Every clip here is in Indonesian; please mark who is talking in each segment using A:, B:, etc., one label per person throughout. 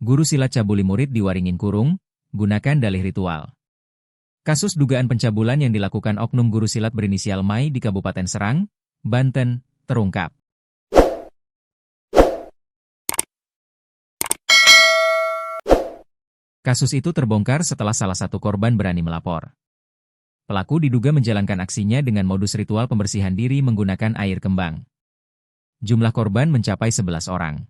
A: Guru silat cabuli murid di Waringin Kurung, gunakan dalih ritual. Kasus dugaan pencabulan yang dilakukan oknum guru silat berinisial Mai di Kabupaten Serang, Banten, terungkap. Kasus itu terbongkar setelah salah satu korban berani melapor. Pelaku diduga menjalankan aksinya dengan modus ritual pembersihan diri menggunakan air kembang. Jumlah korban mencapai 11 orang.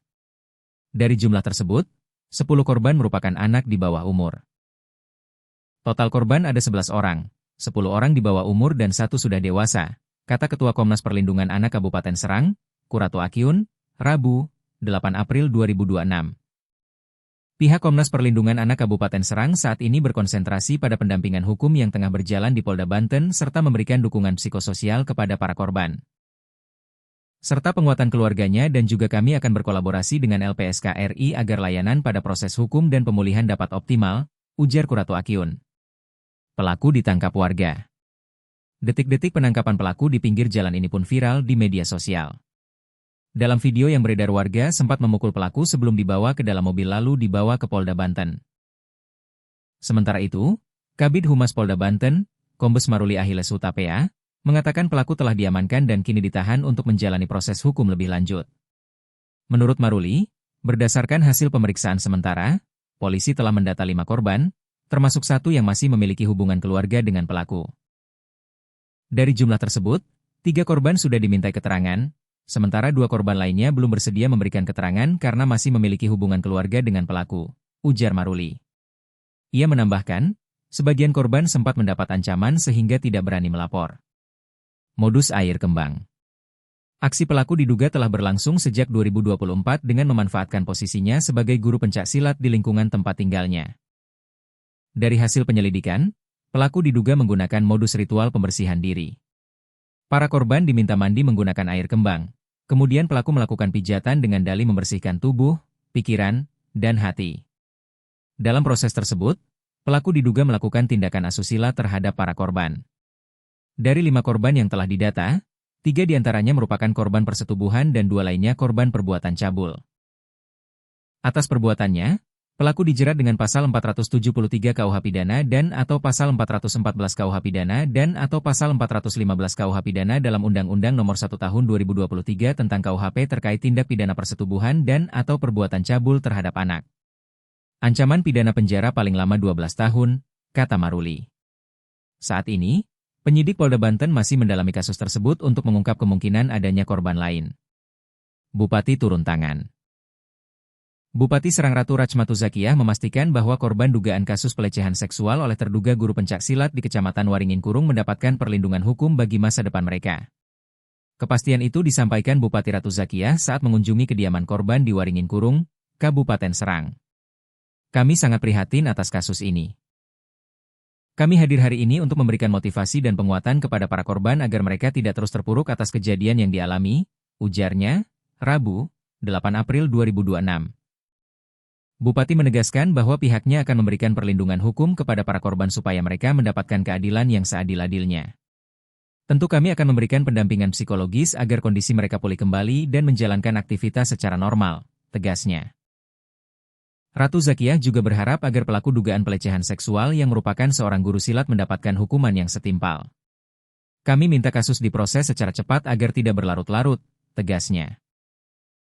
A: Dari jumlah tersebut, 10 korban merupakan anak di bawah umur. Total korban ada 11 orang, 10 orang di bawah umur dan 1 sudah dewasa, kata Ketua Komnas Perlindungan Anak Kabupaten Serang, Kurato Akyun, Rabu, 8 April 2026. Pihak Komnas Perlindungan Anak Kabupaten Serang saat ini berkonsentrasi pada pendampingan hukum yang tengah berjalan di Polda Banten serta memberikan dukungan psikososial kepada para korban. Serta penguatan keluarganya dan juga kami akan berkolaborasi dengan LPSK RI agar layanan pada proses hukum dan pemulihan dapat optimal, ujar Kurato Akyun. Pelaku ditangkap warga. Detik-detik penangkapan pelaku di pinggir jalan ini pun viral di media sosial. Dalam video yang beredar, warga sempat memukul pelaku sebelum dibawa ke dalam mobil lalu dibawa ke Polda Banten. Sementara itu, Kabid Humas Polda Banten, Kombes Maruli Ahiles Hutapea, mengatakan pelaku telah diamankan dan kini ditahan untuk menjalani proses hukum lebih lanjut. Menurut Maruli, berdasarkan hasil pemeriksaan sementara, polisi telah mendata 5 korban, termasuk 1 yang masih memiliki hubungan keluarga dengan pelaku. Dari jumlah tersebut, 3 korban sudah dimintai keterangan, sementara 2 korban lainnya belum bersedia memberikan keterangan karena masih memiliki hubungan keluarga dengan pelaku, ujar Maruli. Ia menambahkan, sebagian korban sempat mendapat ancaman sehingga tidak berani melapor. Modus air kembang. Aksi pelaku diduga telah berlangsung sejak 2024 dengan memanfaatkan posisinya sebagai guru pencak silat di lingkungan tempat tinggalnya. Dari hasil penyelidikan, pelaku diduga menggunakan modus ritual pembersihan diri. Para korban diminta mandi menggunakan air kembang, kemudian pelaku melakukan pijatan dengan dalih membersihkan tubuh, pikiran, dan hati. Dalam proses tersebut, pelaku diduga melakukan tindakan asusila terhadap para korban. Dari 5 korban yang telah didata, 3 diantaranya merupakan korban persetubuhan dan 2 lainnya korban perbuatan cabul. Atas perbuatannya, pelaku dijerat dengan pasal 473 KUH Pidana dan atau pasal 414 KUH Pidana dan atau pasal 415 KUH Pidana dalam Undang-Undang Nomor 1 Tahun 2023 tentang KUHP terkait tindak pidana persetubuhan dan atau perbuatan cabul terhadap anak. Ancaman pidana penjara paling lama 12 tahun, kata Maruli. Saat ini, penyidik Polda Banten masih mendalami kasus tersebut untuk mengungkap kemungkinan adanya korban lain. Bupati turun tangan. Bupati Serang Ratu Rachmatu Zakiyah memastikan bahwa korban dugaan kasus pelecehan seksual oleh terduga guru pencak silat di Kecamatan Waringin Kurung mendapatkan perlindungan hukum bagi masa depan mereka. Kepastian itu disampaikan Bupati Ratu Zakiyah saat mengunjungi kediaman korban di Waringin Kurung, Kabupaten Serang. Kami sangat prihatin atas kasus ini. Kami hadir hari ini untuk memberikan motivasi dan penguatan kepada para korban agar mereka tidak terus terpuruk atas kejadian yang dialami, ujarnya, Rabu, 8 April 2026. Bupati menegaskan bahwa pihaknya akan memberikan perlindungan hukum kepada para korban supaya mereka mendapatkan keadilan yang seadil-adilnya. Tentu kami akan memberikan pendampingan psikologis agar kondisi mereka pulih kembali dan menjalankan aktivitas secara normal, tegasnya. Ratu Zakiyah juga berharap agar pelaku dugaan pelecehan seksual yang merupakan seorang guru silat mendapatkan hukuman yang setimpal. Kami minta kasus diproses secara cepat agar tidak berlarut-larut, tegasnya.